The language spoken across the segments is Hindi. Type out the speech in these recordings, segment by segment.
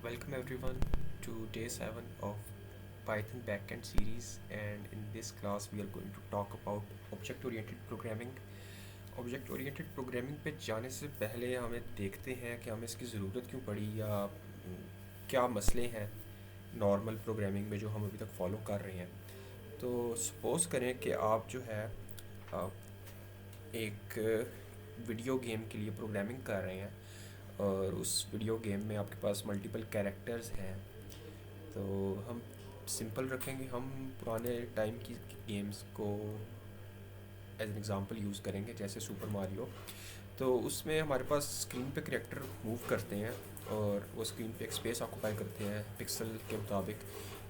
Welcome everyone to day 7 of Python backend series, and in this class we are going to talk about object oriented programming. Object oriented programming पे जाने से पहले हमें देखते हैं कि हमें इसकी ज़रूरत क्यों पड़ी या क्या मसले हैं नॉर्मल प्रोग्रामिंग में जो हम अभी तक फॉलो कर रहे हैं। तो सपोज़ करें कि आप जो है अ, एक वीडियो गेम के लिए प्रोग्रामिंग कर रहे हैं और उस वीडियो गेम में आपके पास मल्टीपल कैरेक्टर्स हैं। तो हम सिंपल रखेंगे, हम पुराने टाइम की गेम्स को एज एन एग्ज़ाम्पल यूज़ करेंगे, जैसे सुपर मारियो। तो उसमें हमारे पास स्क्रीन पे कैरेक्टर मूव करते हैं और वो स्क्रीन पे एक स्पेस ऑक्यूपाई करते हैं पिक्सल के मुताबिक।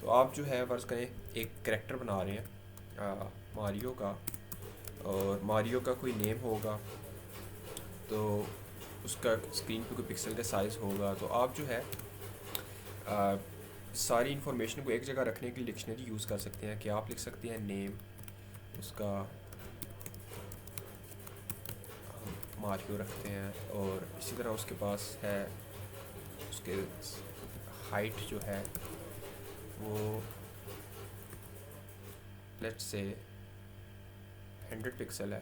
तो आप जो है फ़र्ज़ करें एक कैरेक्टर बना रहे हैं मारियो का, और मारियो का कोई नेम होगा, तो उसका स्क्रीन पे कोई पिक्सल का साइज़ होगा। तो आप जो है आ, सारी इन्फॉर्मेशन को एक जगह रखने के लिए डिक्शनरी यूज़ कर सकते हैं कि आप लिख सकते हैं नेम उसका, मार्को रखते हैं, और इसी तरह उसके पास है उसके हाइट जो है वो लेट्स से 100 पिक्सल है,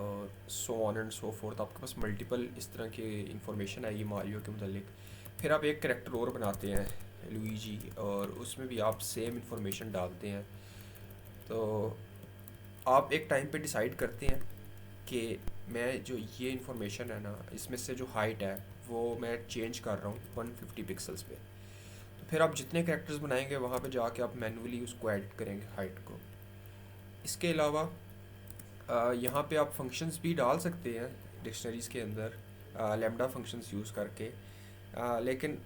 और so on and so fourth. आपके पास मल्टीपल इस तरह की इंफॉर्मेशन आएगी मारियो के मुतालिक। फिर आप एक करेक्टर और बनाते हैं लुईजी, और उसमें भी आप सेम इंफॉर्मेशन डालते हैं। तो आप एक टाइम पे डिसाइड करते हैं कि मैं जो ये इंफॉर्मेशन है ना, इसमें से जो हाइट है वो मैं चेंज कर रहा हूँ 150 पिक्सल्स पे। तो फिर आप जितने कैरेक्टर्स बनाएंगे वहाँ पे जाके आप मैन्युअली उसको एडिट करेंगे हाइट को। इसके अलावा यहाँ पे आप फंक्शंस भी डाल सकते हैं डिक्शनरीज़ के अंदर लैम्डा फंक्शंस यूज़ करके। लेकिन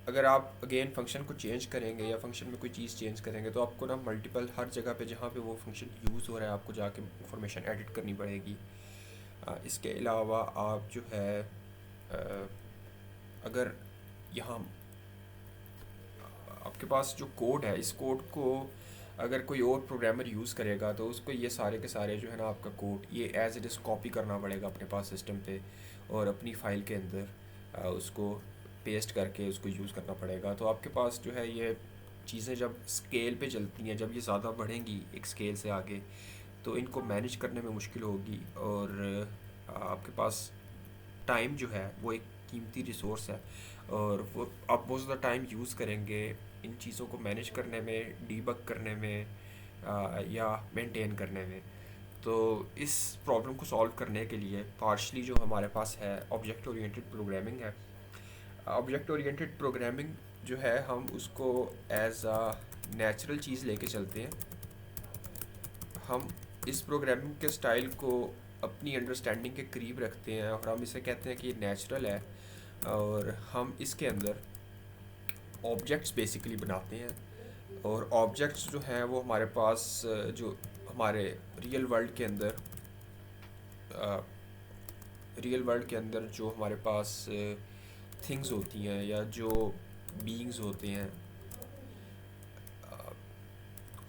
अगर आप अगेन फंक्शन को चेंज करेंगे या फंक्शन में कोई चीज़ चेंज करेंगे तो आपको ना मल्टीपल हर जगह पे जहाँ पे वो फंक्शन यूज़ हो रहा है आपको जाके इंफॉर्मेशन एडिट करनी पड़ेगी। इसके अलावा आप जो है अगर यहाँ आपके पास जो कोड है, इस कोड को अगर कोई और प्रोग्रामर यूज़ करेगा तो उसको ये सारे के सारे जो है ना आपका कोड ये एज इट इज़ कॉपी करना पड़ेगा अपने पास सिस्टम पे, और अपनी फ़ाइल के अंदर उसको पेस्ट करके उसको यूज़ करना पड़ेगा। तो आपके पास जो है ये चीज़ें जब स्केल पे चलती हैं, जब ये ज़्यादा बढ़ेंगी एक स्केल से आगे, तो इनको मैनेज करने में मुश्किल होगी, और आपके पास टाइम जो है वो एक कीमती रिसोर्स है, और वो आप बहुत ज़्यादा टाइम यूज़ करेंगे इन चीज़ों को मैनेज करने में, डीबग करने में या मेंटेन करने में। तो इस प्रॉब्लम को सॉल्व करने के लिए पार्शली जो हमारे पास है ऑब्जेक्ट ओरिएंटेड प्रोग्रामिंग है। ऑब्जेक्ट ओरिएंटेड प्रोग्रामिंग जो है हम उसको एज अ नेचुरल चीज़ लेके चलते हैं। हम इस प्रोग्रामिंग के स्टाइल को अपनी अंडरस्टैंडिंग के करीब रखते हैं और हम इसे कहते हैं कि ये नेचुरल है, और हम इसके अंदर ऑब्जेक्ट्स बेसिकली बनाते हैं। और ऑब्जेक्ट्स जो हैं वो हमारे पास जो हमारे रियल वर्ल्ड के अंदर जो हमारे पास थिंग्स होती हैं या जो बीइंग्स होते हैं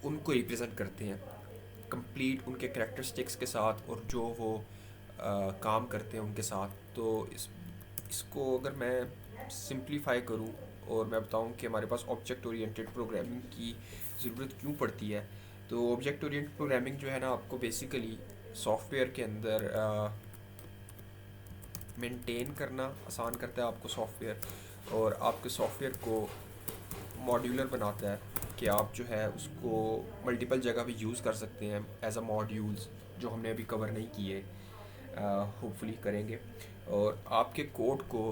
उनको रिप्रेजेंट करते हैं कंप्लीट उनके करेक्टरिस्टिक्स के साथ, और जो वो काम करते हैं उनके साथ। तो इसको अगर मैं सिंप्लीफाई करूं और मैं बताऊं कि हमारे पास ऑब्जेक्ट ओरिएंटेड प्रोग्रामिंग की ज़रूरत क्यों पड़ती है, तो ऑब्जेक्ट ओरिएंटेड प्रोग्रामिंग जो है ना आपको बेसिकली सॉफ्टवेयर के अंदर मेंटेन करना आसान करता है आपको सॉफ्टवेयर, और आपके सॉफ्टवेयर को मॉड्यूलर बनाता है कि आप जो है उसको मल्टीपल जगह भी यूज़ कर सकते हैं एज अ मॉड्यूल्स, जो हमने अभी कवर नहीं किए, होपफुली करेंगे। और आपके कोड को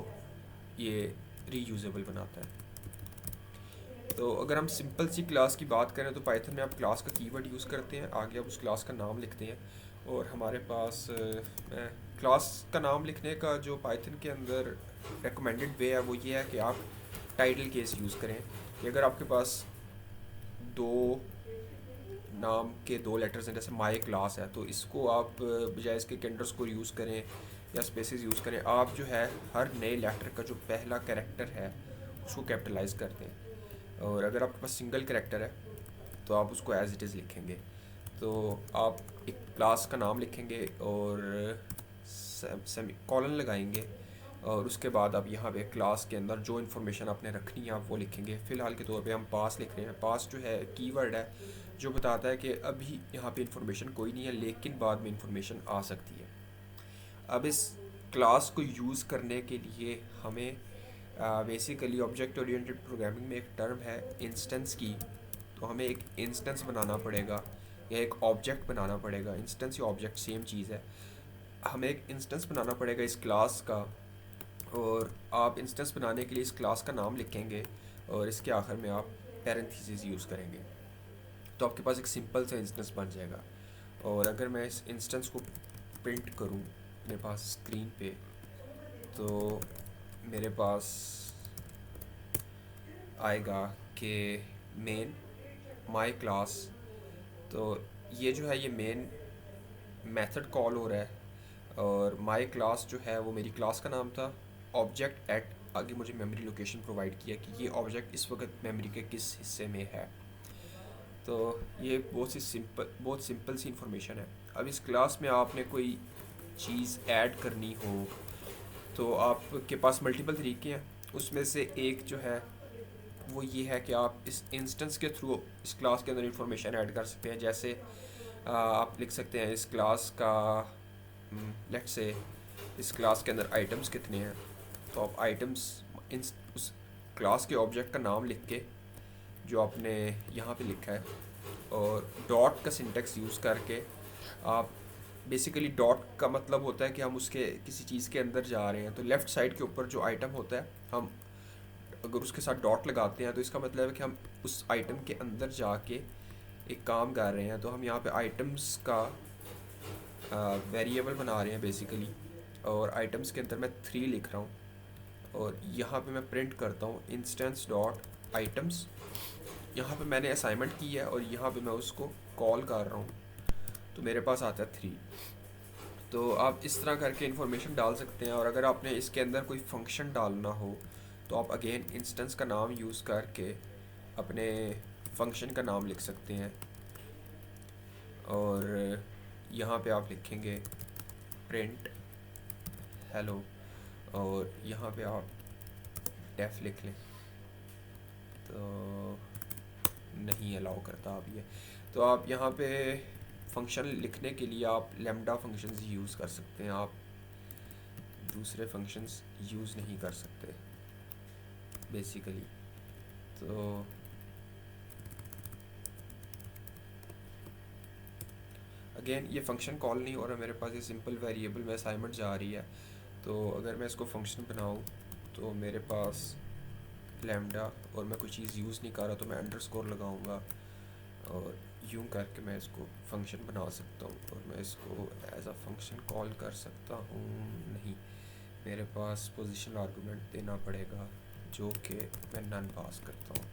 ये रीयूजेबल बनाता है। तो अगर हम सिंपल सी क्लास की बात करें तो पाइथन में आप क्लास का कीवर्ड यूज़ करते हैं, आगे आप उस क्लास का नाम लिखते हैं, और हमारे पास क्लास का नाम लिखने का जो पाइथन के अंदर रिकमेंडेड वे है वो ये है कि आप टाइटल केस यूज़ करें, कि अगर आपके पास दो नाम के दो लेटर्स हैं, जैसे माई क्लास है, तो इसको आप बजाय इसके के अंडरस्कोर यूज़ करें या स्पेसेस यूज़ करें, आप जो है हर नए लेटर का जो पहला कैरेक्टर है उसको कैपिटलाइज करते हैं। और अगर आपके पास सिंगल कैरेक्टर है तो आप उसको एज इट इज़ लिखेंगे। तो आप एक क्लास का नाम लिखेंगे और सेमी कॉलन लगाएंगे, और उसके बाद आप यहाँ पे क्लास के अंदर जो इन्फॉर्मेशन आपने रखनी है आप वो लिखेंगे। फ़िलहाल के तौर पे हम पास लिख रहे हैं। पास जो है कीवर्ड है जो बताता है कि अभी यहाँ पे इंफॉर्मेशन कोई नहीं है, लेकिन बाद में इंफॉर्मेशन आ सकती है। अब इस क्लास को यूज़ करने के लिए हमें बेसिकली ऑब्जेक्ट ओरिएंटेड प्रोग्रामिंग में एक टर्म है इंस्टेंस की। तो हमें एक इंस्टेंस बनाना पड़ेगा या एक ऑब्जेक्ट बनाना पड़ेगा। इंस्टेंस या ऑब्जेक्ट सेम चीज़ है। हमें एक इंस्टेंस बनाना पड़ेगा इस क्लास का, और आप इंस्टेंस बनाने के लिए इस क्लास का नाम लिखेंगे और इसके आखिर में आप पैरेंथेसिस यूज़ करेंगे, तो आपके पास एक सिंपल सा इंस्टेंस बन जाएगा। और अगर मैं इस इंस्टेंस को प्रिंट करूं मेरे पास स्क्रीन पे, तो मेरे पास आएगा कि मेन माय क्लास। तो ये जो है ये मेन मेथड कॉल हो रहा है, और माय क्लास जो है वो मेरी क्लास का नाम था। ऑब्जेक्ट एट आगे मुझे मेमोरी लोकेशन प्रोवाइड किया कि ये ऑब्जेक्ट इस वक्त मेमोरी के किस हिस्से में है। तो ये बहुत सिंपल सी इंफॉर्मेशन है। अब इस क्लास में आपने कोई चीज़ ऐड करनी हो तो आपके पास मल्टीपल तरीके हैं। उसमें से एक जो है वो ये है कि आप इस इंस्टेंस के थ्रू इस क्लास के अंदर इंफॉर्मेशन ऐड कर सकते हैं। जैसे आप लिख सकते हैं इस क्लास का लेट्स से इस क्लास के अंदर आइटम्स कितने हैं, तो आप आइटम्स उस क्लास के ऑब्जेक्ट का नाम लिख के जो आपने यहाँ पे लिखा है, और डॉट का सिंटेक्स यूज़ करके आप बेसिकली डॉट का मतलब होता है कि हम उसके किसी चीज़ के अंदर जा रहे हैं। तो लेफ़्ट साइड के ऊपर जो आइटम होता है हम अगर उसके साथ डॉट लगाते हैं तो इसका मतलब है कि हम उस आइटम के अंदर जाके एक काम कर रहे हैं। तो हम यहाँ पे आइटम्स का वेरिएबल बना रहे हैं बेसिकली, और आइटम्स के अंदर मैं 3 लिख रहा हूँ, और यहाँ पे मैं प्रिंट करता हूँ इंस्टेंस डॉट आइटम्स। यहाँ पे मैंने असाइनमेंट की है और यहाँ पे मैं उसको कॉल कर रहा हूँ, तो मेरे पास आता है 3। तो आप इस तरह करके इन्फॉर्मेशन डाल सकते हैं। और अगर आपने इसके अंदर कोई फंक्शन डालना हो तो आप अगेन इंस्टेंस का नाम यूज़ करके अपने फंक्शन का नाम लिख सकते हैं, और यहाँ पे आप लिखेंगे प्रिंट हेलो, और यहाँ पे आप डेफ लिख लें, तो नहीं अलाउ करता अब ये। तो आप यहाँ पे फंक्शन लिखने के लिए आप लैम्डा फंक्शंस यूज़ कर सकते हैं, आप दूसरे फंक्शंस यूज़ नहीं कर सकते बेसिकली। तो अगेन ये फंक्शन कॉल नहीं हो रहा मेरे पास, ये सिंपल वेरिएबल में असाइनमेंट जा रही है। तो अगर मैं इसको फंक्शन बनाऊँ तो मेरे पास लैम्डा, और मैं कोई चीज़ यूज़ नहीं कर रहा तो मैं अंडरस्कोर लगाऊंगा, और यूं करके मैं इसको फंक्शन बना सकता हूँ। और मैं इसको एज अ फंक्शन कॉल कर सकता हूँ, नहीं, मेरे पास पोजीशन आर्गुमेंट देना पड़ेगा जो कि मैं नन पास करता हूँ,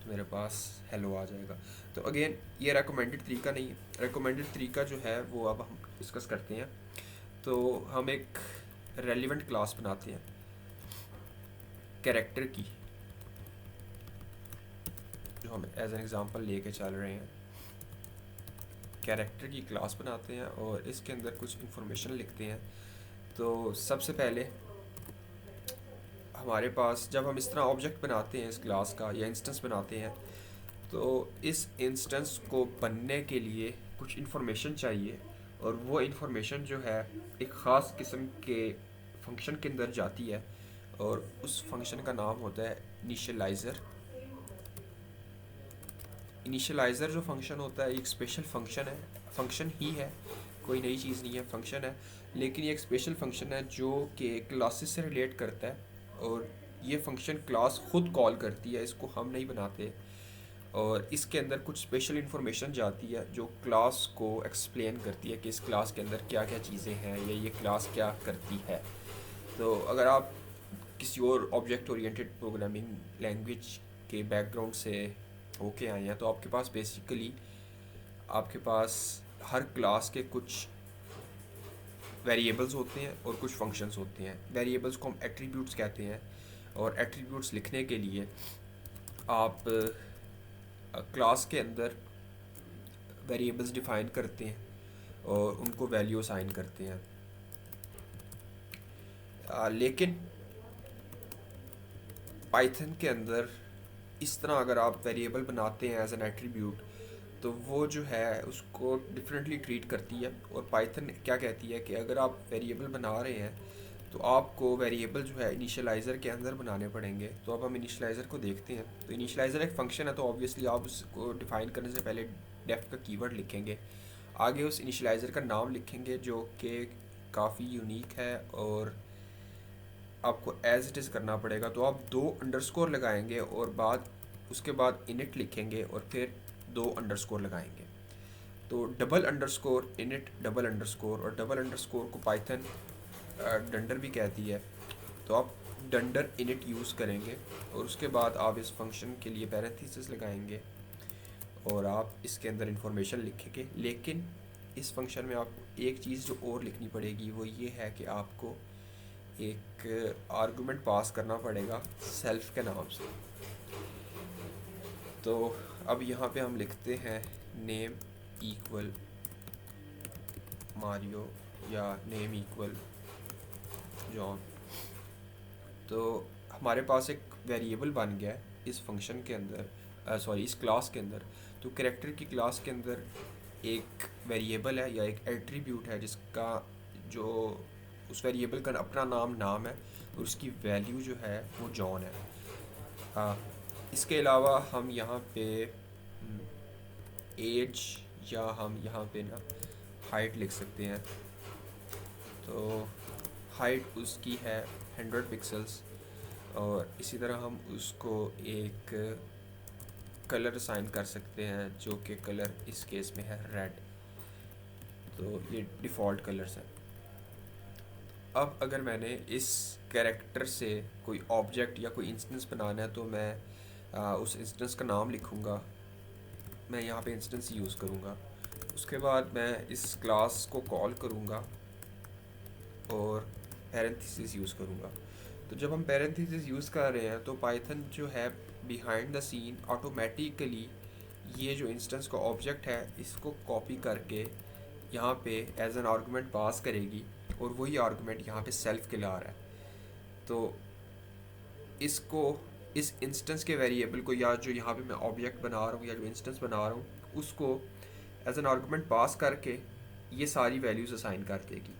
तो मेरे पास हेलो आ जाएगा। तो अगेन ये रेकमेंडेड तरीका नहीं है। रेकमेंडेड तरीका जो है वो अब हम डिस्कस करते हैं। तो हम एक रेलिवेंट क्लास बनाते हैं कैरेक्टर की, जो हम एज एन एग्ज़ाम्पल लेके चल रहे हैं। कैरेक्टर की क्लास बनाते हैं और इसके अंदर कुछ इन्फॉर्मेशन लिखते हैं। तो सबसे पहले हमारे पास जब हम इस तरह ऑब्जेक्ट बनाते हैं इस क्लास का या इंस्टेंस बनाते हैं, तो इस इंस्टेंस को बनने के लिए कुछ इन्फॉर्मेशन चाहिए, और वो इन्फॉर्मेशन जो है एक ख़ास किस्म के फंक्शन के अंदर जाती है, और उस फंक्शन का नाम होता है इनिशियलाइज़र। इनिशियलाइज़र जो फंक्शन होता है एक स्पेशल फंक्शन है, फंक्शन ही है, कोई नई चीज़ नहीं है, फंक्शन है, लेकिन ये एक स्पेशल फंक्शन है जो कि क्लासेस से रिलेट करता है, और ये फंक्शन क्लास खुद कॉल करती है, इसको हम नहीं बनाते। और इसके अंदर कुछ स्पेशल इन्फॉर्मेशन जाती है जो क्लास को एक्सप्लेन करती है कि इस क्लास के अंदर क्या क्या चीज़ें हैं या ये क्लास क्या करती है। तो अगर आप किसी और ऑब्जेक्ट ओरिएंटेड प्रोग्रामिंग लैंग्वेज के बैकग्राउंड से होके आए हैं, तो आपके पास बेसिकली आपके पास हर क्लास के कुछ वेरिएबल्स होते हैं और कुछ फंक्शंस होते हैं। वेरिएबल्स को हम एट्रीब्यूट्स कहते हैं, और एट्रीब्यूट्स लिखने के लिए आप क्लास के अंदर वेरिएबल्स डिफाइन करते हैं और उनको वैल्यू असाइन करते हैं। लेकिन पाइथन के अंदर इस तरह अगर आप वेरिएबल बनाते हैं एज एन एट्रीब्यूट, तो वो जो है उसको डिफरेंटली ट्रीट करती है। और पाइथन क्या कहती है कि अगर आप वेरिएबल बना रहे हैं तो आपको वेरिएबल जो है इनिशियलाइज़र के अंदर बनाने पड़ेंगे। तो अब हम इनिशियलाइज़र को देखते हैं। तो इनिशियलाइज़र एक फंक्शन है, तो ऑब्वियसली आप उसको डिफाइन करने से पहले डेफ का कीवर्ड लिखेंगे, आगे उस इनिशियलाइज़र का नाम लिखेंगे जो कि काफ़ी यूनिक है और आपको एज इट इज़ करना पड़ेगा। तो आप दो अंडरस्कोर लगाएंगे और उसके बाद इनिट लिखेंगे और फिर दो अंडरस्कोर लगाएंगे। तो double underscore init double underscore, और डबल अंडरस्कोर को पाइथन डंडर भी कहती है। तो आप डंडर इनिट यूज़ करेंगे और उसके बाद आप इस फंक्शन के लिए पैरेंथेसिस लगाएंगे और आप इसके अंदर इंफॉर्मेशन लिखेंगे। लेकिन इस फंक्शन में आपको एक चीज़ जो और लिखनी पड़ेगी वो ये है कि आपको एक आर्गुमेंट पास करना पड़ेगा सेल्फ के नाम से। तो अब यहाँ पे हम लिखते हैं नेम इक्वल मारियो या नेम इक्वल जॉन। तो हमारे पास एक वेरिएबल बन गया है इस फंक्शन के अंदर, सॉरी इस क्लास के अंदर। तो कैरेक्टर की क्लास के अंदर एक वेरिएबल है या एक एट्रीब्यूट है जिसका जो उस वेरिएबल का अपना नाम है और उसकी वैल्यू जो है वो जॉन है। हाँ, इसके अलावा हम यहाँ पे एज या हम यहाँ पे ना हाइट लिख सकते हैं। तो हाइट उसकी है 100 पिक्सल्स, और इसी तरह हम उसको एक कलर असाइन कर सकते हैं जो कि कलर इस केस में है रेड। तो ये डिफ़ॉल्ट कलर्स हैं। अब अगर मैंने इस कैरेक्टर से कोई ऑब्जेक्ट या कोई इंस्टेंस बनाना है तो मैं उस इंस्टेंस का नाम लिखूँगा। मैं यहाँ पे इंस्टेंस यूज़ करूँगा। उसके बाद मैं इस क्लास को कॉल करूँगा और पैरेंथेसिस यूज़ करूँगा। तो जब हम पैरेंथेसिस यूज़ कर रहे हैं तो पाइथन जो है बिहाइंड द सीन ऑटोमेटिकली ये जो इंस्टेंस का ऑब्जेक्ट है इसको कॉपी करके यहाँ पे एज एन आर्गुमेंट पास करेगी, और वही आर्गुमेंट यहाँ पे सेल्फ के ला रहा है। तो इसको इस इंस्टेंस के वेरिएबल को या जो यहाँ पे मैं ऑब्जेक्ट बना रहा हूँ या जो इंस्टेंस बना रहा हूँ उसको एज एन आर्गुमेंट पास करके ये सारी वैल्यूज़ असाइन कर देगी।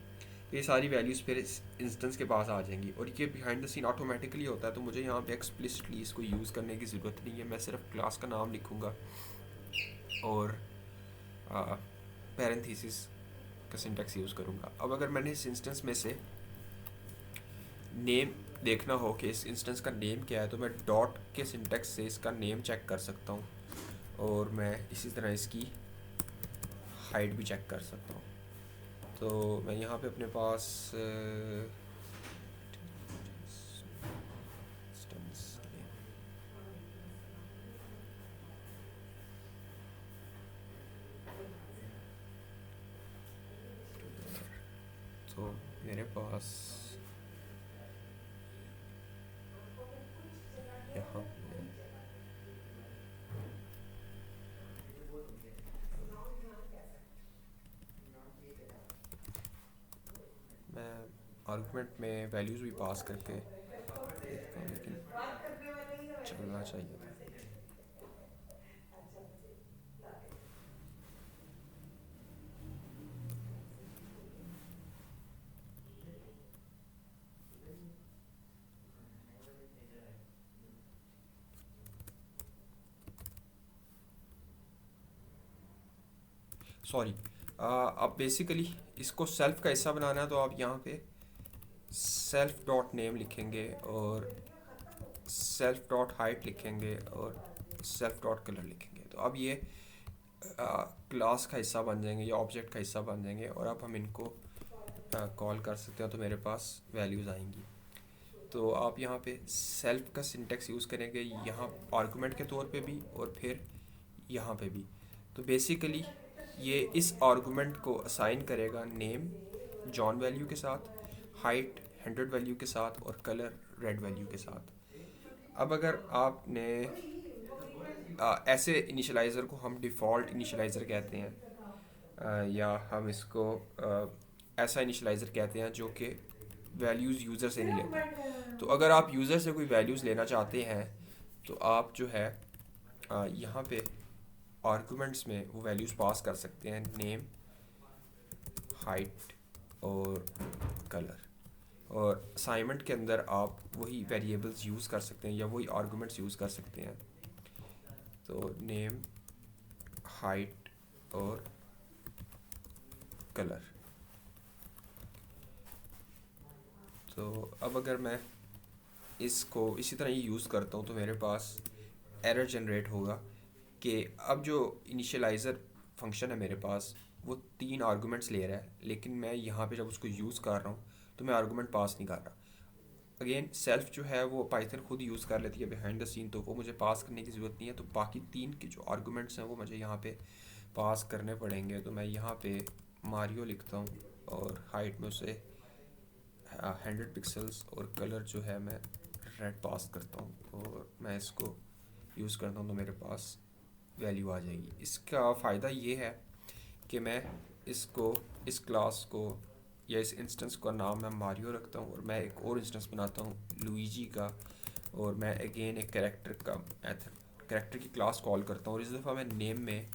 ये सारी वैल्यूज़ फिर इस इंस्टेंस के पास आ जाएंगी और ये बिहाइंड द सीन ऑटोमेटिकली होता है। तो मुझे यहाँ पे एक्सप्लिसिटली इसको यूज़ करने की ज़रूरत नहीं है। मैं सिर्फ क्लास का नाम लिखूँगा और पैरेंथेसिस का सिंटैक्स यूज़ करूँगा। अब अगर मैंने इस इंस्टेंस में से नेम देखना हो कि इस इंस्टेंस का नेम क्या है, तो मैं डॉट के सिंटैक्स से इसका नेम चेक कर सकता हूँ और मैं इसी तरह इसकी हाइट भी चेक कर सकता हूँ। तो मैं यहाँ पे अपने पास तो मेरे पास यहाँ मैं आर्गुमेंट में वैल्यूज़ भी पास करके देखता हूँ, लेकिन चलना चाहिए था। सॉरी, अब बेसिकली इसको सेल्फ का हिस्सा बनाना है तो आप यहाँ पे सेल्फ डॉट नेम लिखेंगे और सेल्फ डॉट हाइट लिखेंगे और सेल्फ डॉट कलर लिखेंगे। तो अब ये क्लास का हिस्सा बन जाएंगे या ऑब्जेक्ट का हिस्सा बन जाएंगे और अब हम इनको कॉल कर सकते हैं तो मेरे पास वैल्यूज़ आएंगी। तो आप यहाँ पे सेल्फ का सिंटेक्स यूज़ करेंगे यहाँ आर्गुमेंट के तौर पे भी और फिर यहाँ पे भी। तो बेसिकली ये इस आर्गुमेंट को असाइन करेगा नेम जॉन वैल्यू के साथ, हाइट 100 वैल्यू के साथ और कलर रेड वैल्यू के साथ। अब अगर आपने ऐसे इनिशियलाइज़र को हम डिफ़ॉल्ट इनिशियलाइज़र कहते हैं, या हम इसको ऐसा इनिशियलाइज़र कहते हैं जो कि वैल्यूज़ यूज़र से नहीं लेता। तो अगर आप यूज़र से कोई वैल्यूज़ लेना चाहते हैं तो आप जो है यहाँ पे आर्गुमेंट्स में वो वैल्यूज़ पास कर सकते हैं, नेम, हाइट और कलर। और असाइनमेंट के अंदर आप वही वेरिएबल्स यूज़ कर सकते हैं या वही आर्गुमेंट्स यूज़ कर सकते हैं। तो नेम, हाइट और कलर। तो अब अगर मैं इसको इसी तरह ही यूज़ करता हूँ तो मेरे पास एरर जनरेट होगा कि अब जो इनिशियलाइज़र फंक्शन है मेरे पास वो 3 आर्गुमेंट्स ले रहा है, लेकिन मैं यहाँ पे जब उसको यूज़ कर रहा हूँ तो मैं आर्गुमेंट पास नहीं कर रहा। अगेन सेल्फ जो है वो पाइथन खुद यूज़ कर लेती है बिहाइंड द सीन, तो वो मुझे पास करने की ज़रूरत नहीं है। तो बाकी 3 के जो आर्गुमेंट्स हैं वो मुझे यहाँ पे पास करने पड़ेंगे। तो मैं यहाँ पे मारियो लिखता हूँ और हाइट में उसे 100 पिक्सल्स और कलर जो है मैं रेड पास करता हूँ और मैं इसको यूज़ करता हूँ तो मेरे पास वैल्यू आ जाएगी। इसका फ़ायदा ये है कि मैं इसको, इस क्लास को या इस इंस्टेंस का नाम मैं मारियो रखता हूँ और मैं एक और इंस्टेंस बनाता हूँ लुइजी का, और मैं अगेन एक कैरेक्टर का मेथड, कैरेक्टर की क्लास कॉल करता हूँ और इस दफ़ा मैं नेम में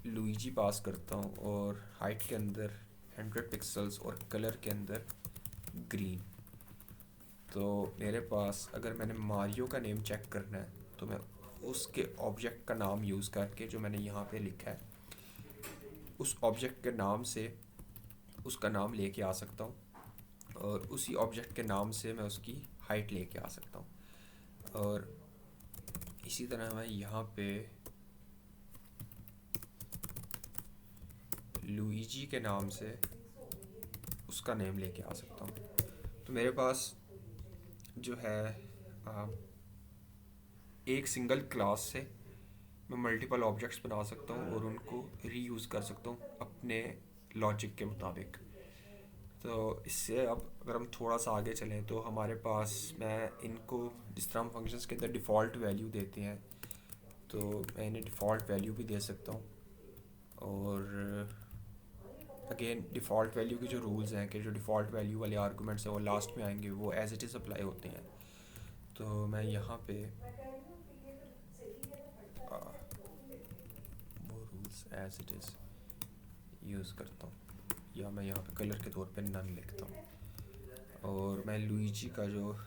लुइजी पास करता हूँ और हाइट के अंदर 100 पिक्सल्स और कलर के अंदर ग्रीन। तो मेरे पास अगर मैंने मारियो का नेम चेक करना है तो मैं उसके ऑब्जेक्ट का नाम यूज़ करके जो मैंने यहाँ पे लिखा है उस ऑब्जेक्ट के नाम से उसका नाम लेके आ सकता हूँ और उसी ऑब्जेक्ट के नाम से मैं उसकी हाइट लेके आ सकता हूँ। और इसी तरह मैं यहाँ पे लुइजी के नाम से उसका नेम लेके आ सकता हूँ। तो मेरे पास जो है आ, एक सिंगल क्लास से मैं मल्टीपल ऑब्जेक्ट्स बना सकता हूँ और उनको रीयूज़ कर सकता हूँ अपने लॉजिक के मुताबिक। तो इससे अब अगर हम थोड़ा सा आगे चलें तो हमारे पास, मैं इनको जिस तरह हम फंक्शंस के अंदर डिफ़ॉल्ट वैल्यू देते हैं तो मैं इन्हें डिफ़ॉल्ट वैल्यू भी दे सकता हूँ। और अगेन डिफ़ॉल्ट वैल्यू के जो रूल्स हैं कि जो डिफ़ॉल्ट वैल्यू वाले आर्गूमेंट्स हैं वो लास्ट में आएंगे, वो एज इट इज़ अप्लाई होते हैं। तो मैं यहाँ पे आ, वो rules as it is use करता हूँ, या मैं यहाँ पे कलर के तौर पे नन लिखता हूँ। और मैं लुइजी का जो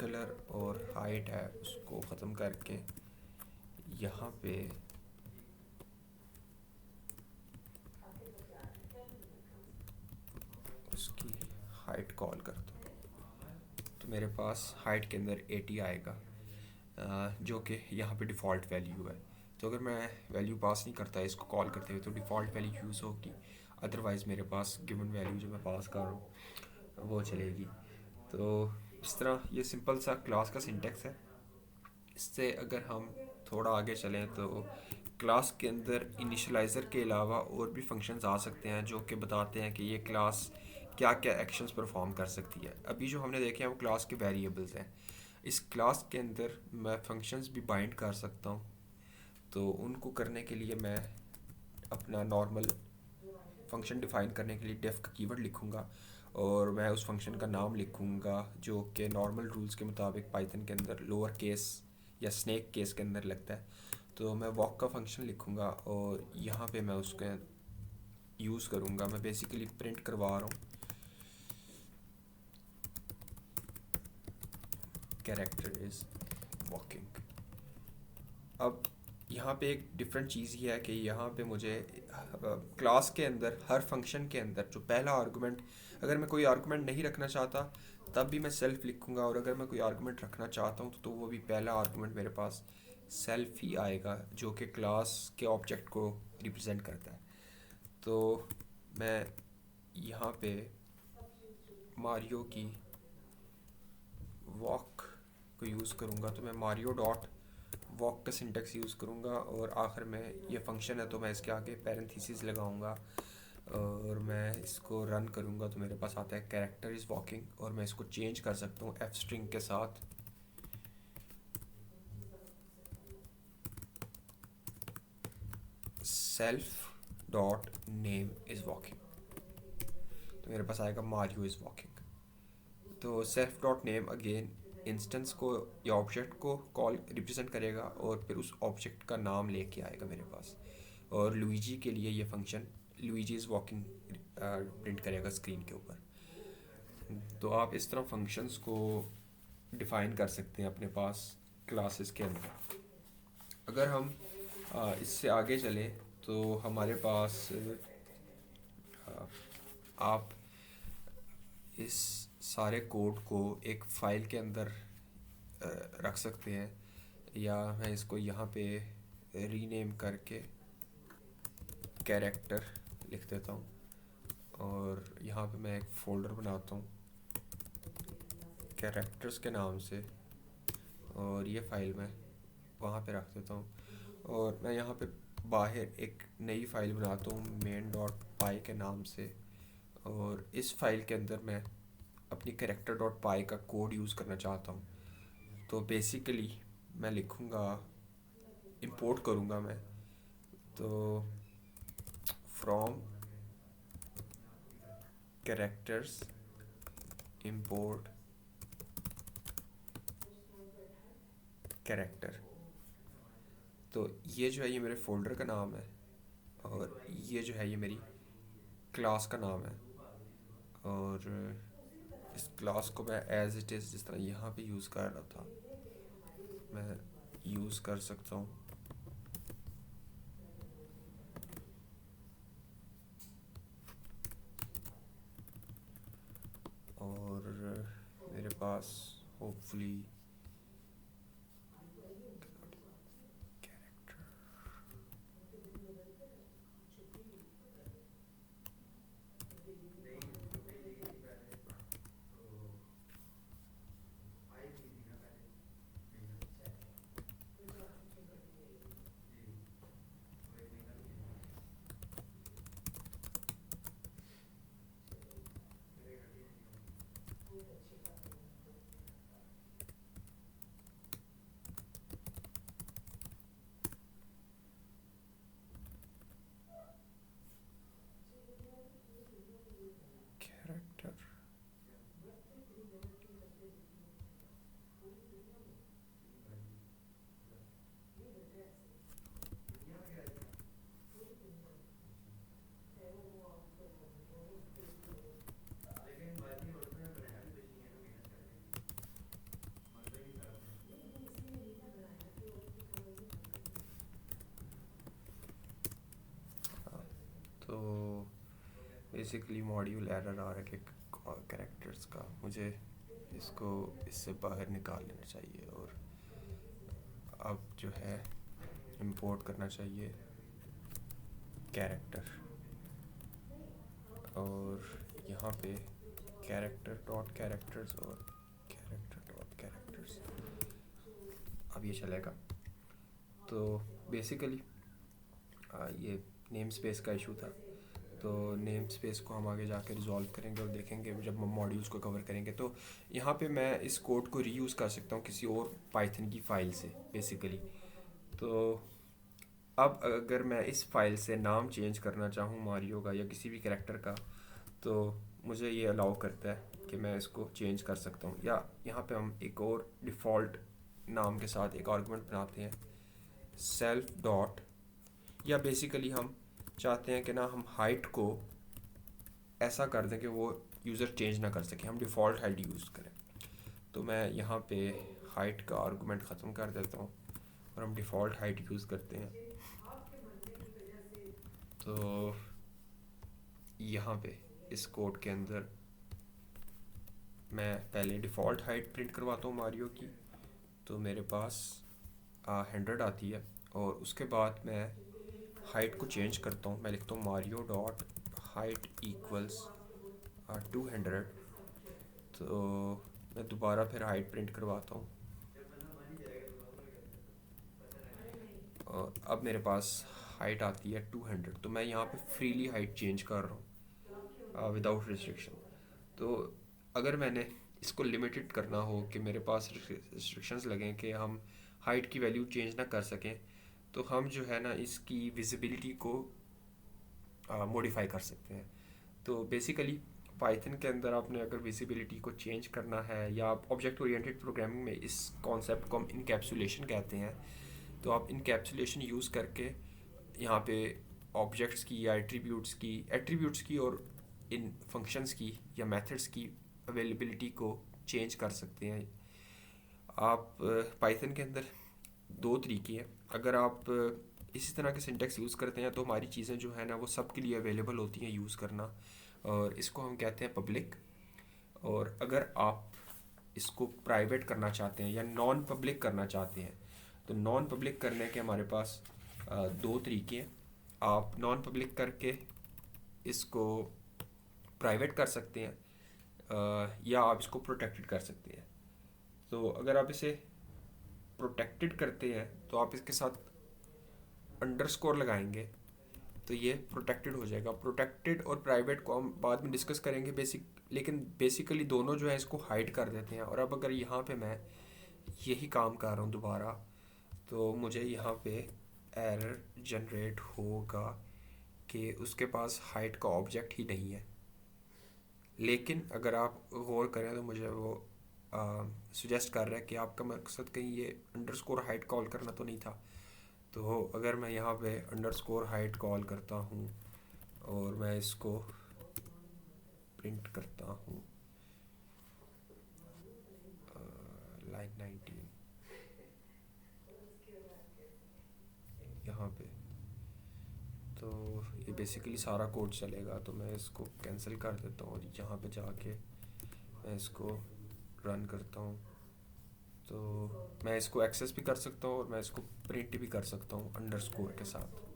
कलर और हाइट है उसको ख़त्म करके यहाँ पे उसकी हाइट कॉल करता हूँ। तो मेरे पास हाइट के अंदर 80 आएगा, जो कि यहाँ पे डिफ़ॉल्ट वैल्यू है। तो अगर मैं वैल्यू पास नहीं करता इसको कॉल करते हुए तो डिफ़ॉल्ट वैल्यू यूज़ होगी, अदरवाइज़ मेरे पास गिवन वैल्यू जो मैं पास कर रहा हूँ वो चलेगी। तो इस तरह ये सिंपल सा क्लास का सिंटेक्स है। इससे अगर हम थोड़ा आगे चलें तो क्लास के अंदर इनिशियलाइज़र के अलावा और भी फंक्शंस आ सकते हैं जो कि बताते हैं कि ये क्लास क्या क्या एक्शंस परफॉर्म कर सकती है। अभी जो हमने देखे हैं वो क्लास के वेरिएबल्स हैं। इस क्लास के अंदर मैं फंक्शंस भी बाइंड कर सकता हूँ। तो उनको करने के लिए मैं अपना नॉर्मल फंक्शन डिफ़ाइन करने के लिए डेफ का कीवर्ड लिखूँगा और मैं उस फंक्शन का नाम लिखूँगा जो कि नॉर्मल रूल्स के मुताबिक पाइथन के अंदर लोअर केस या स्नेक केस के अंदर लगता है। तो मैं वॉक का फंक्शन लिखूँगा और यहाँ पे मैं उसके यूज़ करूँगा। मैं बेसिकली प्रिंट करवा रहा हूँ कैरेक्टर इज़ वॉकिंग। अब यहाँ पे एक डिफरेंट चीज़ ये है कि यहाँ पे मुझे क्लास के अंदर हर फंक्शन के अंदर जो पहला आर्गुमेंट, अगर मैं कोई आर्गुमेंट नहीं रखना चाहता तब भी मैं सेल्फ लिखूँगा, और अगर मैं कोई आर्गुमेंट रखना चाहता हूँ तो वो भी पहला आर्गुमेंट मेरे पास सेल्फ ही आएगा जो कि क्लास के ऑब्जेक्ट को रिप्रेजेंट करता है। तो मैं यहाँ पे मारियो की वॉक को यूज़ करूँगा तो मैं मारियो डॉट वॉक का सिंटेक्स यूज़ करूँगा और आखिर में ये फंक्शन है तो मैं इसके आगे पैरेंथेसिस लगाऊंगा और मैं इसको रन करूँगा तो मेरे पास आता है कैरेक्टर इज़ वॉकिंग। और मैं इसको चेंज कर सकता हूँ एफ स्ट्रिंग के साथ self dot name is walking, तो मेरे पास आएगा मारियो इज़ वॉकिंग। तो self dot name again instance को या ऑब्जेक्ट को कॉल रिप्रेजेंट करेगा और फिर उस ऑब्जेक्ट का नाम लेके आएगा मेरे पास। और लुइजी के लिए ये function Luigi is walking print करेगा स्क्रीन के ऊपर। तो आप इस तरह फंक्शंस को डिफ़ाइन कर सकते हैं अपने पास क्लासेस के अंदर। अगर हम इससे आगे चलें तो हमारे पास आप इस सारे कोड को एक फ़ाइल के अंदर रख सकते हैं, या मैं इसको यहाँ पे रीनेम करके कैरेक्टर लिख देता हूँ और यहाँ पे मैं एक फ़ोल्डर बनाता हूँ कैरेक्टर्स के नाम से, और ये फ़ाइल मैं वहाँ पे रख देता हूँ। और मैं यहाँ पे बाहर एक नई फ़ाइल बनाता हूँ मेन डॉट पाई के नाम से, और इस फाइल के अंदर मैं अपनी कैरेक्टर डॉट पाई का कोड यूज़ करना चाहता हूँ। तो बेसिकली मैं लिखूँगा, इंपोर्ट करूँगा मैं, तो फ्रॉम कैरेक्टर्स इंपोर्ट कैरेक्टर। तो ये जो है ये मेरे फोल्डर का नाम है, और ये जो है ये मेरी क्लास का नाम है। और इस क्लास को मैं एज इट इज़ जिस तरह यहाँ पे यूज़ कर रहा था मैं यूज़ कर सकता हूँ। और मेरे पास होपफुली कैरेक्टर तो बेसिकली मॉड्यूल एरर आ रहा है कि कैरेक्टर्स का, मुझे इसको इससे बाहर निकाल लेना चाहिए और अब जो है इंपोर्ट करना चाहिए कैरेक्टर, और यहाँ पे कैरेक्टर डॉट कैरेक्टर्स और कैरेक्टर डॉट कैरेक्टर्स, अब ये चलेगा। तो बेसिकली ये नेम स्पेस का इशू था, तो नेम स्पेस को हम आगे जाके रिजॉल्व करेंगे और देखेंगे जब हम मॉड्यूल्स को कवर करेंगे। तो यहाँ पे मैं इस कोड को रीयूज़ कर सकता हूँ किसी और पाइथन की फ़ाइल से बेसिकली। तो अब अगर मैं इस फाइल से नाम चेंज करना चाहूँ मारियो का या किसी भी कैरेक्टर का, तो मुझे ये अलाउ करता है कि मैं इसको चेंज कर सकता हूँ। या यहाँ पे हम एक और डिफ़ॉल्ट नाम के साथ एक आर्गुमेंट बनाते हैं सेल्फ डॉट, या बेसिकली हम चाहते हैं कि ना हम हाइट को ऐसा कर दें कि वो यूज़र चेंज ना कर सके, हम डिफ़ॉल्ट हाइट यूज़ करें। तो मैं यहाँ पे हाइट का आर्गुमेंट ख़त्म कर देता हूँ और हम डिफ़ॉल्ट हाइट यूज़ करते हैं। तो यहाँ पे इस कोड के अंदर मैं पहले डिफ़ॉल्ट हाइट प्रिंट करवाता हूँ मारियो की, तो मेरे पास 100 आती है, और उसके बाद मैं हाइट को चेंज करता हूँ, मैं लिखता हूँ मारियो डॉट हाइट इक्वल्स 200। तो मैं दोबारा फिर हाइट प्रिंट करवाता हूँ, और अब मेरे पास हाइट आती है 200। तो मैं यहाँ पे फ्रीली हाइट चेंज कर रहा हूँ विदाउट रिस्ट्रिक्शन। तो अगर मैंने इसको लिमिटेड करना हो कि मेरे पास रिस्ट्रिक्शंस लगें कि हम हाइट की वैल्यू चेंज ना कर सकें, तो हम जो है ना इसकी विजिबिलिटी को मॉडिफाई कर सकते हैं। तो बेसिकली पाइथन के अंदर आपने अगर विजिबिलिटी को चेंज करना है या आप ऑब्जेक्ट ओरिएंटेड प्रोग्रामिंग में इस कॉन्सेप्ट को हम इनकैप्सुलेशन कहते हैं, तो आप इनकैप्सुलेशन यूज़ करके यहाँ पे ऑब्जेक्ट्स की या एट्रीब्यूट्स की और इन फंक्शंस की या मेथड्स की अवेलेबिलिटी को चेंज कर सकते हैं। आप पाइथन के अंदर दो तरीके हैं। अगर आप इसी तरह के सिंटेक्स यूज़ करते हैं तो हमारी चीज़ें जो है ना वो सब के लिए अवेलेबल होती हैं यूज़ करना, और इसको हम कहते हैं पब्लिक। और अगर आप इसको प्राइवेट करना चाहते हैं या नॉन पब्लिक करना चाहते हैं, तो नॉन पब्लिक करने के हमारे पास दो तरीके हैं। आप नॉन पब्लिक करके इसको प्राइवेट कर सकते हैं, या आप इसको प्रोटेक्टेड कर सकते हैं। तो अगर आप इसे प्रोटेक्टेड करते हैं तो आप इसके साथ अंडरस्कोर लगाएंगे तो ये प्रोटेक्टेड हो जाएगा। प्रोटेक्टेड और प्राइवेट को हम बाद में डिस्कस करेंगे लेकिन बेसिकली दोनों जो है इसको हाइड कर देते हैं। और अब अगर यहाँ पे मैं यही काम कर रहा हूँ दोबारा, तो मुझे यहाँ पे एरर जनरेट होगा कि उसके पास हाइड का ऑब्जेक्ट ही नहीं है। लेकिन अगर आप गौर करें तो मुझे वो सुजेस्ट कर रहा है कि आपका मकसद कहीं ये अंडरस्कोर हाइड कॉल करना तो नहीं था। तो अगर मैं यहाँ पे अंडरस्कोर हाइड कॉल करता हूँ और मैं इसको प्रिंट करता हूँ लाइन 19 यहाँ पे, तो ये बेसिकली सारा कोड चलेगा। तो मैं इसको कैंसिल कर देता हूँ और यहाँ पे जाके मैं इसको रन करता हूँ। तो मैं इसको एक्सेस भी कर सकता हूँ और मैं इसको प्रिंट भी कर सकता हूँ अंडरस्कोर के साथ।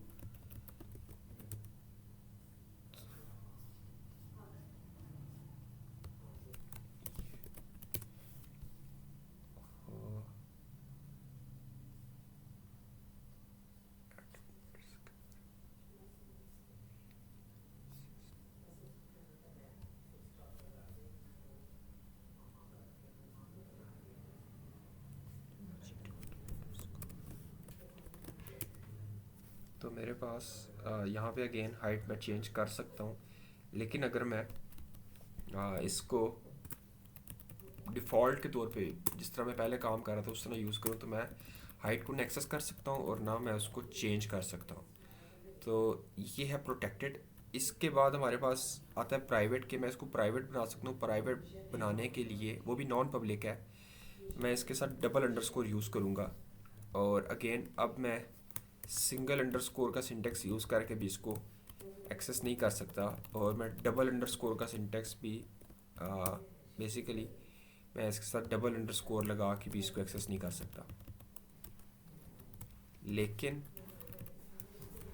तो मेरे पास यहाँ पे अगेन हाइट मैं चेंज कर सकता हूँ, लेकिन अगर मैं इसको डिफ़ॉल्ट के तौर पे जिस तरह मैं पहले काम कर रहा था उस तरह यूज़ करूँ तो मैं हाइट को ना एक्सेस कर सकता हूँ और ना मैं उसको चेंज कर सकता हूँ। तो ये है प्रोटेक्टेड। इसके बाद हमारे पास आता है प्राइवेट के मैं इसको प्राइवेट बना सकता हूँ। प्राइवेट बनाने के लिए वो भी नॉन पब्लिक है, मैं इसके साथ डबल अंडरस्कोर यूज़ करूँगा। और अगेन अब मैं सिंगल अंडरस्कोर का सिंटेक्स यूज़ करके भी इसको एक्सेस नहीं कर सकता, और मैं डबल अंडरस्कोर का सिंटेक्स भी बेसिकली मैं इसके साथ डबल अंडरस्कोर लगा के भी इसको एक्सेस नहीं कर सकता। लेकिन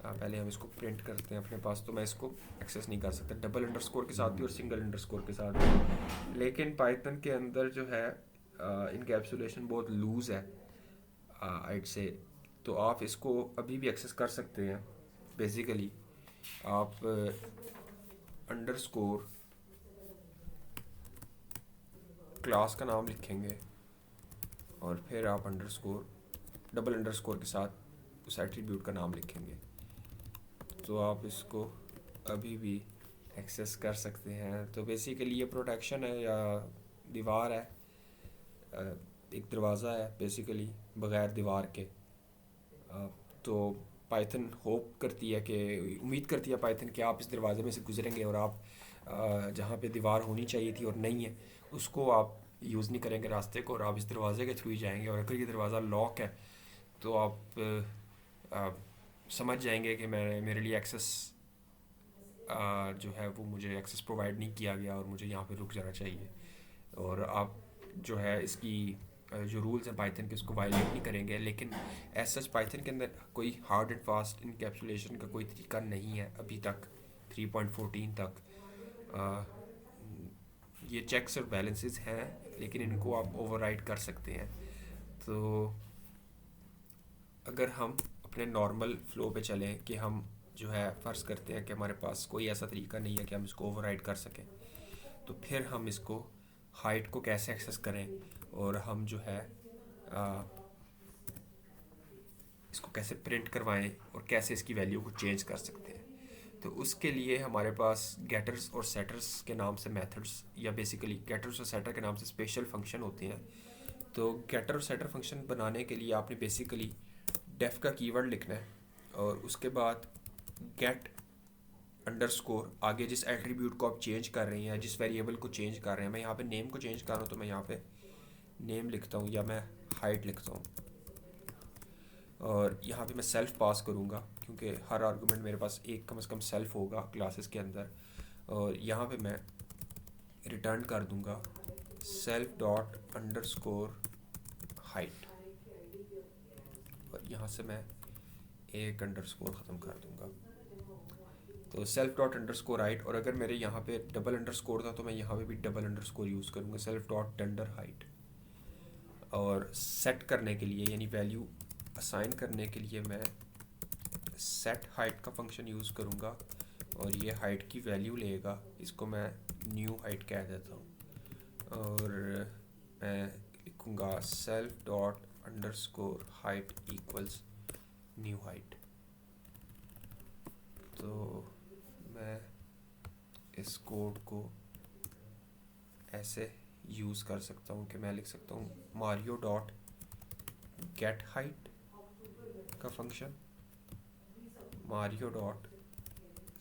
पहले हम इसको प्रिंट करते हैं अपने पास, तो मैं इसको एक्सेस नहीं कर सकता डबल अंडरस्कोर के साथ भी और सिंगल अंडरस्कोर के साथ भी। लेकिन पाइथन के अंदर जो है इनकैप्सुलेशन बहुत लूज़ है आइट से, तो आप इसको अभी भी एक्सेस कर सकते हैं। बेसिकली आप अंडरस्कोर क्लास का नाम लिखेंगे और फिर आप अंडरस्कोर डबल अंडरस्कोर के साथ उस एट्रीब्यूट का नाम लिखेंगे, तो आप इसको अभी भी एक्सेस कर सकते हैं। तो बेसिकली ये प्रोटेक्शन है या दीवार है, एक दरवाज़ा है बेसिकली बग़ैर दीवार के। तो पाइथन होप करती है कि उम्मीद करती है पाइथन कि आप इस दरवाज़े में से गुजरेंगे और आप जहाँ पे दीवार होनी चाहिए थी और नहीं है उसको आप यूज़ नहीं करेंगे रास्ते को, और आप इस दरवाज़े के थ्रू ही जाएंगे। और अगर ये दरवाज़ा लॉक है तो आप समझ जाएंगे कि मेरे लिए एक्सेस जो है वो मुझे एक्सेस प्रोवाइड नहीं किया गया और मुझे यहाँ पे रुक जाना चाहिए। और आप जो है इसकी जो रूल्स हैं पाइथन के उसको वायलेट नहीं करेंगे। लेकिन एज सच पाइथन के अंदर कोई हार्ड एंड फास्ट इनकैप्सुलेशन का कोई तरीका नहीं है अभी तक 3.14 तक। ये चेक्स और बैलेंसेस हैं लेकिन इनको आप ओवरराइड कर सकते हैं। तो अगर हम अपने नॉर्मल फ्लो पे चलें कि हम जो है फ़र्ज़ करते हैं कि हमारे पास कोई ऐसा तरीका नहीं है कि हम इसको ओवरराइड कर सकें, तो फिर हम इसको हाइट को कैसे एक्सेस करें और हम जो है इसको कैसे प्रिंट करवाएं और कैसे इसकी वैल्यू को चेंज कर सकते हैं। तो उसके लिए हमारे पास गेटर्स और सेटर्स के नाम से मेथड्स, या बेसिकली गेटर्स और सेटर के नाम से स्पेशल फंक्शन होते हैं। तो गेटर और सेटर फंक्शन बनाने के लिए आपने बेसिकली डेफ का कीवर्ड लिखना है, और उसके बाद गेट अंडरस्कोर, आगे जिस एट्रीब्यूट को आप चेंज कर रहे हैं, जिस वेरिएबल को चेंज कर रहे हैं, मैं यहाँ पे नेम को चेंज कर रहा हूँ तो मैं यहाँ पे नेम लिखता हूँ या मैं हाइट लिखता हूँ। और यहाँ पे मैं सेल्फ पास करूँगा क्योंकि हर आर्गूमेंट मेरे पास एक कम से कम सेल्फ होगा क्लासेस के अंदर। और यहाँ पे मैं रिटर्न कर दूँगा सेल्फ डॉट अंडरस्कोर हाइट, और यहाँ से मैं एक अंडरस्कोर ख़त्म कर दूँगा। तो सेल्फ डॉट अंडरस्कोर हाइट, और अगर मेरे यहाँ पे डबल अंडरस्कोर था तो मैं यहाँ पे भी डबल अंडरस्कोर यूज़ करूँगा, सेल्फ डॉट टेंडर हाइट। और सेट करने के लिए यानी वैल्यू असाइन करने के लिए मैं सेट हाइट का फंक्शन यूज़ करूँगा, और ये हाइट की वैल्यू लेगा, इसको मैं न्यू हाइट कह देता हूँ। और मैं लिखूँगा self dot underscore height equals new height. तो मैं इस कोड को ऐसे यूज़ कर सकता हूँ कि मैं लिख सकता हूँ मारियो डॉट गेट हाइट का function, Mario dot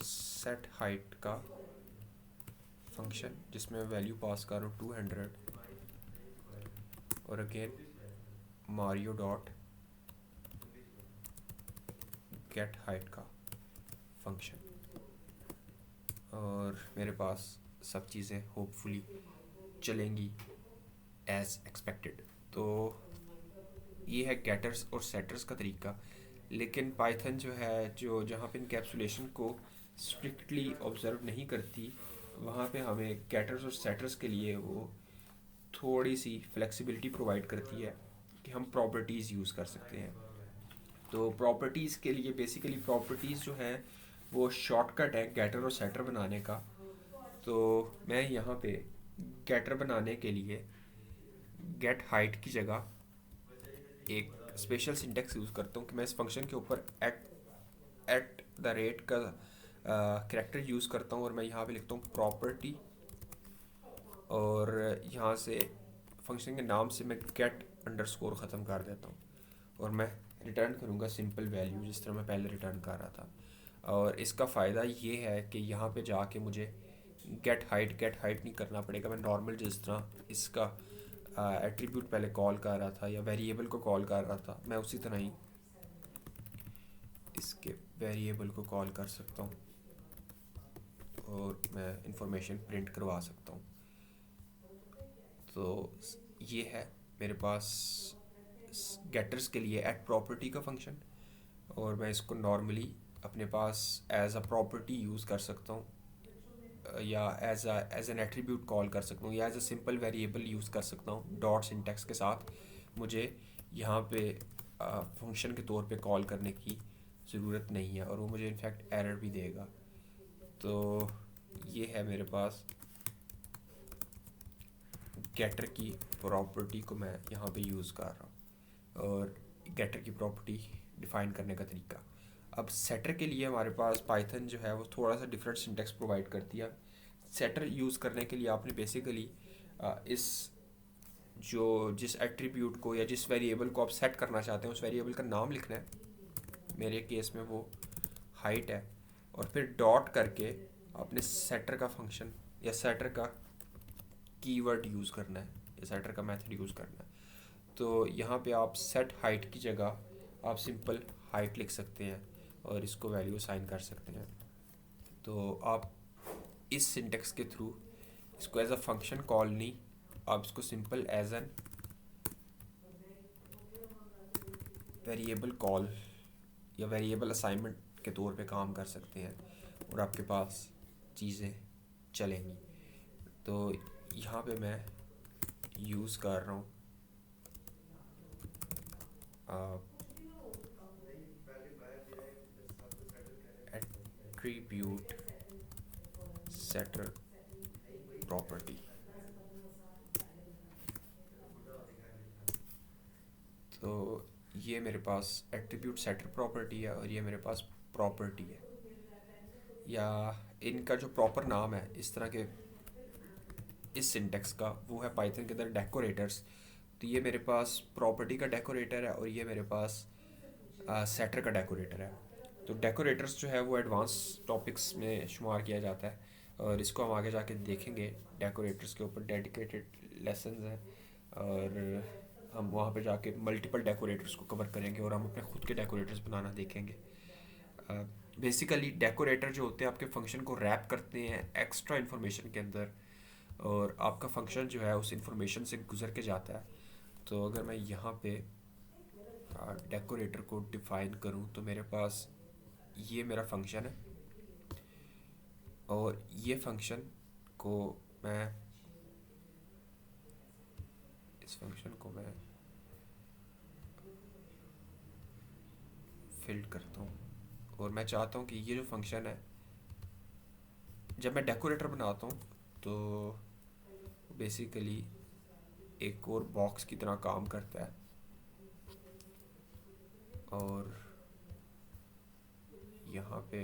set height का फंक्शन जिसमें वैल्यू पास कर रहा हूँ 200, और again Mario dot gate height का फंक्शन। और मेरे पास सब चीज़ें होपफुली चलेंगी एज एक्सपेक्टेड। तो ये है गेटर्स और सेटर्स का तरीका। लेकिन पाइथन जो है, जो जहाँ पे इनकैप्सुलेशन को स्ट्रिक्टली ऑब्जर्व नहीं करती, वहाँ पे हमें गेटर्स और सेटर्स के लिए वो थोड़ी सी फ्लेक्सिबिलिटी प्रोवाइड करती है कि हम प्रॉपर्टीज़ यूज़ कर सकते हैं। तो प्रॉपर्टीज़ के लिए बेसिकली प्रॉपर्टीज़ जो है वो शॉर्टकट है गेटर और सेटर बनाने का। तो मैं यहाँ पे गेटर बनाने के लिए गेट हाइट की जगह एक स्पेशल सिंटेक्स यूज़ करता हूँ कि मैं इस फंक्शन के ऊपर एट द रेट का कैरेक्टर यूज़ करता हूँ, और मैं यहाँ पे लिखता हूँ प्रॉपर्टी, और यहाँ से फंक्शन के नाम से मैं गेट अंडरस्कोर ख़त्म कर देता हूँ, और मैं रिटर्न करूँगा सिंपल वैल्यू जिस तरह मैं पहले रिटर्न कर रहा था। और इसका फ़ायदा ये है कि यहाँ पे जाके मुझे गेट हाइट नहीं करना पड़ेगा। मैं नॉर्मल जिस तरह इसका एट्रीब्यूट पहले कॉल कर रहा था या वेरिएबल को कॉल कर रहा था, मैं उसी तरह ही इसके वेरिएबल को कॉल कर सकता हूँ और मैं इंफॉर्मेशन प्रिंट करवा सकता हूँ। तो ये है मेरे पास गेटर्स के लिए एट प्रॉपर्टी का फंक्शन, और मैं इसको नॉर्मली अपने पास एज अ प्रॉपर्टी यूज़ कर सकता हूँ, या एज एन एट्रीब्यूट कॉल कर सकता हूँ, या as a simple variable use कर सकता हूँ डॉट सिंटेक्स के साथ। मुझे यहाँ पे फंक्शन के तौर पे कॉल करने की ज़रूरत नहीं है, और वो मुझे इनफैक्ट एरर भी देगा। तो ये है मेरे पास गेटर की प्रॉपर्टी को मैं यहाँ पे यूज़ कर रहा हूँ, और गेटर की प्रॉपर्टी डिफ़ाइन करने का तरीका। अब सेटर के लिए हमारे पास पाइथन जो है वो थोड़ा सा डिफरेंट सिंटेक्स प्रोवाइड करती है। सेटर यूज़ करने के लिए आपने बेसिकली इस जो जिस एट्रीब्यूट को या जिस वेरिएबल को आप सेट करना चाहते हैं उस वेरिएबल का नाम लिखना है। मेरे केस में वो हाइट है, और फिर डॉट करके आपने सेटर का फंक्शन या सेटर का कीवर्ड यूज़ करना है या सेटर का मेथड यूज़ करना है। तो यहाँ पे आप सेट हाइट की जगह आप सिंपल हाइट लिख सकते हैं और इसको वैल्यू असाइन कर सकते हैं। तो आप इस सिंटेक्स के थ्रू इसको एज अ फंक्शन कॉल नहीं, आप इसको simple as an variable call या वेरिएबल असाइनमेंट के तौर पे काम कर सकते हैं, और आपके पास चीज़ें चलेंगी। तो यहाँ पे मैं यूज़ कर रहा हूँ एट्रीब्यूट सेटर प्रॉपर्टी। तो ये मेरे पास एट्रीब्यूट सेटर प्रॉपर्टी है और ये मेरे पास प्रॉपर्टी है। या इनका जो प्रॉपर नाम है इस तरह के इस सिंटेक्स का, वो है पाइथन के अंदर डेकोरेटर्स। तो ये मेरे पास प्रॉपर्टी का डेकोरेटर है और ये मेरे पास सेटर का डेकोरेटर है। तो डेकोरेटर्स जो है वो एडवांस टॉपिक्स में शुमार किया जाता है और इसको हम आगे जाके देखेंगे। डेकोरेटर्स के ऊपर डेडिकेटेड लेसन्स हैं और हम वहाँ पे जाके मल्टीपल डेकोरेटर्स को कवर करेंगे और हम अपने खुद के डेकोरेटर्स बनाना देखेंगे। बेसिकली डेकोरेटर जो होते हैं आपके फंक्शन को रैप करते हैं एक्स्ट्रा इन्फॉर्मेशन के अंदर और आपका फंक्शन जो है उस इन्फॉर्मेशन से गुजर के जाता है। तो अगर मैं यहाँ पे डेकोरेटर को डिफाइन करूँ तो मेरे पास ये मेरा फंक्शन है और ये फंक्शन को मैं इस फंक्शन को मैं फिल्ड करता हूँ और मैं चाहता हूँ कि ये जो फंक्शन है जब मैं डेकोरेटर बनाता हूँ तो बेसिकली एक और बॉक्स की तरह काम करता है और यहाँ पे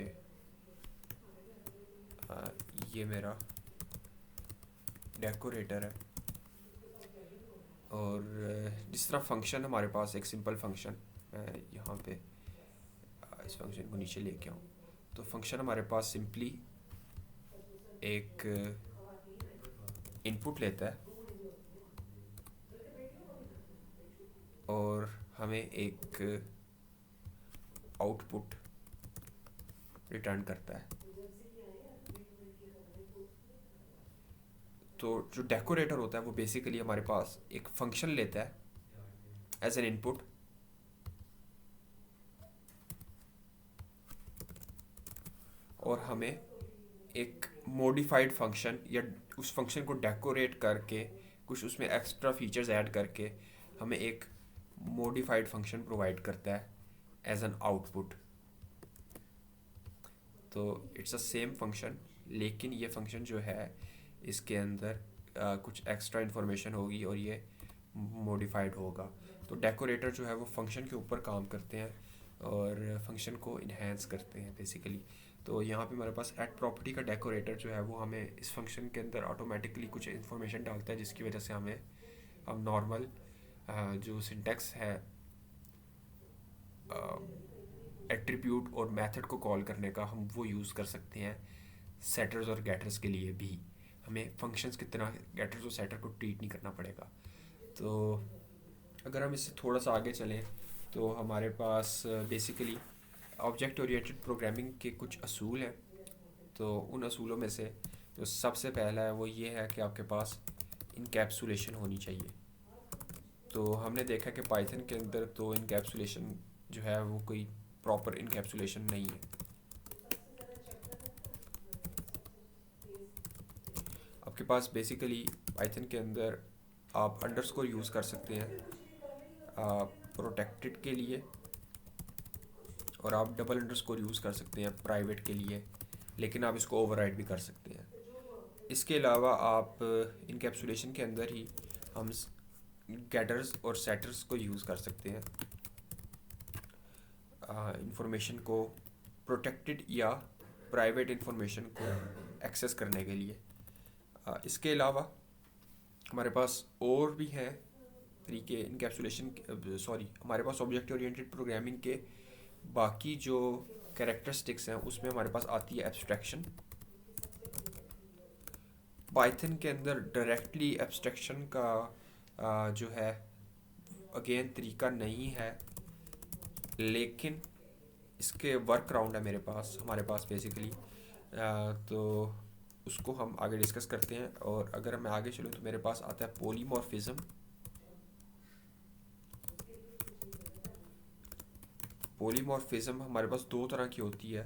ये मेरा डेकोरेटर है और जिस तरह फंक्शन हमारे पास एक सिंपल फंक्शन, मैं यहाँ पे इस फंक्शन को नीचे लेके आऊँ तो फंक्शन हमारे पास सिंपली एक इनपुट लेता है और हमें एक आउटपुट रिटर्न करता है। तो जो डेकोरेटर होता है वो बेसिकली हमारे पास एक फंक्शन लेता है एज एन इनपुट और हमें एक मॉडिफाइड फंक्शन या उस फंक्शन को डेकोरेट करके कुछ उसमें एक्स्ट्रा फीचर्स ऐड करके हमें एक मॉडिफाइड फंक्शन प्रोवाइड करता है एज एन आउटपुट। तो इट्स अ सेम फंक्शन, लेकिन ये फंक्शन जो है इसके अंदर कुछ एक्स्ट्रा इन्फॉर्मेशन होगी और ये मॉडिफाइड होगा। तो डेकोरेटर जो है वो फंक्शन के ऊपर काम करते हैं और फंक्शन को इन्हेंस करते हैं बेसिकली। तो यहाँ पे हमारे पास ऐड प्रॉपर्टी का डेकोरेटर जो है वो हमें इस फंक्शन के अंदर ऑटोमेटिकली कुछ इन्फॉर्मेशन डालता है जिसकी वजह से हम नॉर्मल जो सिंटेक्स है एट्रीब्यूट और मेथड को कॉल करने का हम वो यूज़ कर सकते हैं सेटर्स और गेटर्स के लिए भी। हमें फंक्शंस की तरह गेटर्स और सेटर को ट्रीट नहीं करना पड़ेगा। तो अगर हम इससे थोड़ा सा आगे चलें तो हमारे पास बेसिकली ऑब्जेक्ट ओरिएंटेड प्रोग्रामिंग के कुछ असूल हैं। तो उन असूलों में से जो सबसे पहला है वो ये है कि आपके पास इनकैप्सुलेशन होनी चाहिए। तो हमने देखा कि पाइथन के अंदर तो इनकैप्सुलेशन जो है वो कोई प्रॉपर इनकैप्सुलेशन नहीं है। आपके पास बेसिकली पाइथन के अंदर आप अंडरस्कोर यूज़ कर सकते हैं प्रोटेक्टेड के लिए और आप डबल अंडरस्कोर यूज़ कर सकते हैं प्राइवेट के लिए, लेकिन आप इसको ओवरराइड भी कर सकते हैं। इसके अलावा आप इनकैप्सुलेशन के अंदर ही हम गेटर्स और सेटर्स को यूज़ कर सकते हैं इंफॉर्मेशन को प्रोटेक्टेड या प्राइवेट इंफॉर्मेशन को एक्सेस करने के लिए। इसके अलावा हमारे पास और भी हैं तरीके इनकैप्सुलेशन, हमारे पास ऑब्जेक्ट ओरिएंटेड प्रोग्रामिंग के बाकी जो कैरेक्टरिस्टिक्स हैं उसमें हमारे पास आती है एब्स्ट्रैक्शन। पाइथन के अंदर डायरेक्टली एब्स्ट्रैक्शन का जो है अगेन तरीका नहीं है, लेकिन इसके वर्क अराउंड है हमारे पास बेसिकली। तो उसको हम आगे डिस्कस करते हैं। और अगर मैं आगे चलूँ तो मेरे पास आता है पॉलीमॉर्फिज्म। पॉलीमॉर्फिज्म हमारे पास दो तरह की होती है,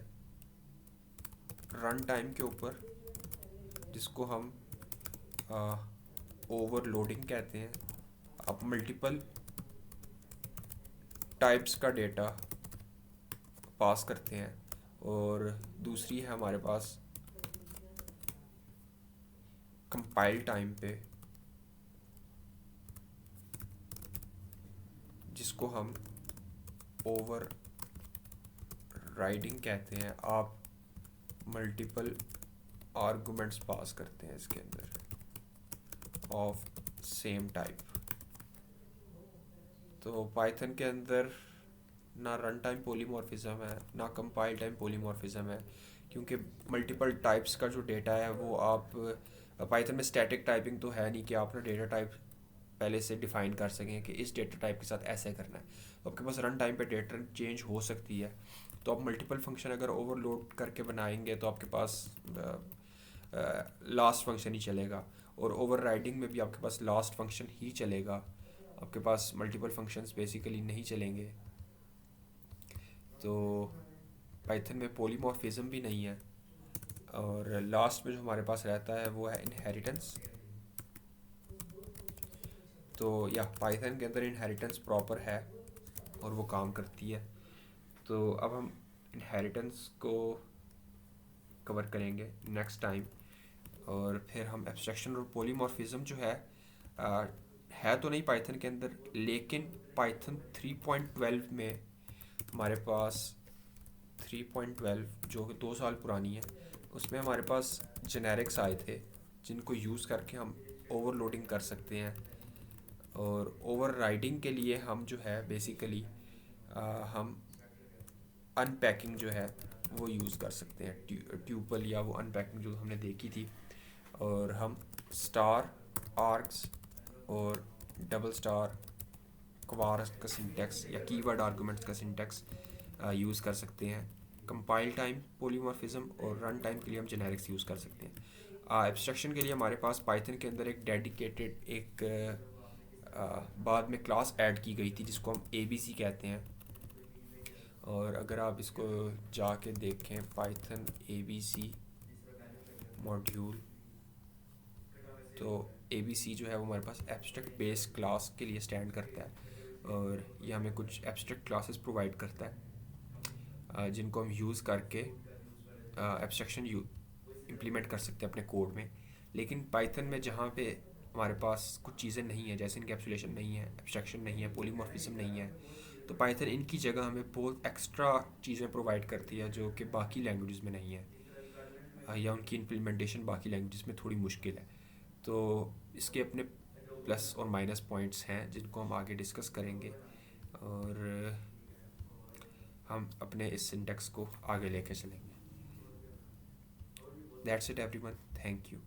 रन टाइम के ऊपर जिसको हम ओवरलोडिंग कहते हैं। आप मल्टीपल टाइप्स का डेटा पास करते हैं। और दूसरी है हमारे पास कंपाइल टाइम पे, जिसको हम ओवर राइडिंग कहते हैं। आप मल्टीपल आर्गुमेंट्स पास करते हैं इसके अंदर ऑफ सेम टाइप। तो पाइथन के अंदर ना रन टाइम पोलीमॉर्फिज्म है ना कंपाइल टाइम पोलीमॉर्फिज्म है, क्योंकि मल्टीपल टाइप्स का जो डेटा है वो आप पाइथन में स्टैटिक टाइपिंग तो है नहीं कि आप ना डेटा टाइप पहले से डिफाइन कर सकें कि इस डेटा टाइप के साथ ऐसे करना है। तो आपके पास रन टाइम पे डेटा चेंज हो सकती है। तो आप मल्टीपल फंक्शन अगर ओवरलोड करके बनाएंगे तो आपके पास लास्ट फंक्शन ही चलेगा, और ओवर राइडिंग में भी आपके पास लास्ट फंक्शन ही चलेगा, आपके पास मल्टीपल फंक्शंस बेसिकली नहीं चलेंगे। तो पाइथन में पोलीमॉर्फिज्म भी नहीं है। और लास्ट में जो हमारे पास रहता है वो है इनहेरिटेंस। तो या पाइथन के अंदर इनहेरिटेंस प्रॉपर है और वो काम करती है। तो अब हम इनहेरिटेंस को कवर करेंगे नेक्स्ट टाइम। और फिर हम एब्स्ट्रैक्शन और पोलीमॉर्फिज्म जो है तो नहीं पाइथन के अंदर, लेकिन पाइथन 3.12 में हमारे पास 3.12 जो कि 2 साल पुरानी है, उसमें हमारे पास जेनेरिक्स आए थे जिनको यूज़ करके हम ओवरलोडिंग कर सकते हैं। और ओवर राइडिंग के लिए हम जो है बेसिकली हम अनपैकिंग जो है वो यूज़ कर सकते हैं, ट्यूपल या वो अनपैकिंग जो हमने देखी थी। और हम स्टार, आर्क्स और डबल स्टार, क्वार्स का सिंटेक्स या कीवर्ड आर्गुमेंट्स का सिंटेक्स यूज़ कर सकते हैं। कंपाइल टाइम पोलीमॉर्फिज्म और रन टाइम के लिए हम जेनेरिक्स यूज़ कर सकते हैं। एब्स्ट्रैक्शन के लिए हमारे पास पाइथन के अंदर एक डेडिकेटेड एक बाद में क्लास ऐड की गई थी जिसको हम ABC कहते हैं। और अगर आप इसको जाके देखें पाइथन ABC मॉड्यूल, तो ABC जो है वो हमारे पास एब्स्ट्रैक्ट बेस क्लास के लिए स्टैंड करता है, और ये हमें कुछ एब्स्ट्रैक्ट क्लासेस प्रोवाइड करता है जिनको हम यूज़ करके एब्स्ट्रैक्शन इम्प्लीमेंट कर सकते हैं अपने कोड में। लेकिन पाइथन में जहाँ पे हमारे पास कुछ चीज़ें नहीं है, जैसे इनकैप्सुलेशन नहीं है, एब्स्ट्रैक्शन नहीं है, पोलीमॉर्फिज्म नहीं है, तो पाइथन इनकी जगह हमें बहुत एक्स्ट्रा चीज़ें प्रोवाइड करती है जो कि बाकी लैंग्वेजेस में नहीं है, या उनकी इम्प्लीमेंटेशन बाकी लैंग्वेजेस में थोड़ी मुश्किल है। तो इसके अपने प्लस और माइनस पॉइंट्स हैं जिनको हम आगे डिस्कस करेंगे, और हम अपने इस सिंटेक्स को आगे लेके चलेंगे। That's it everyone, thank you.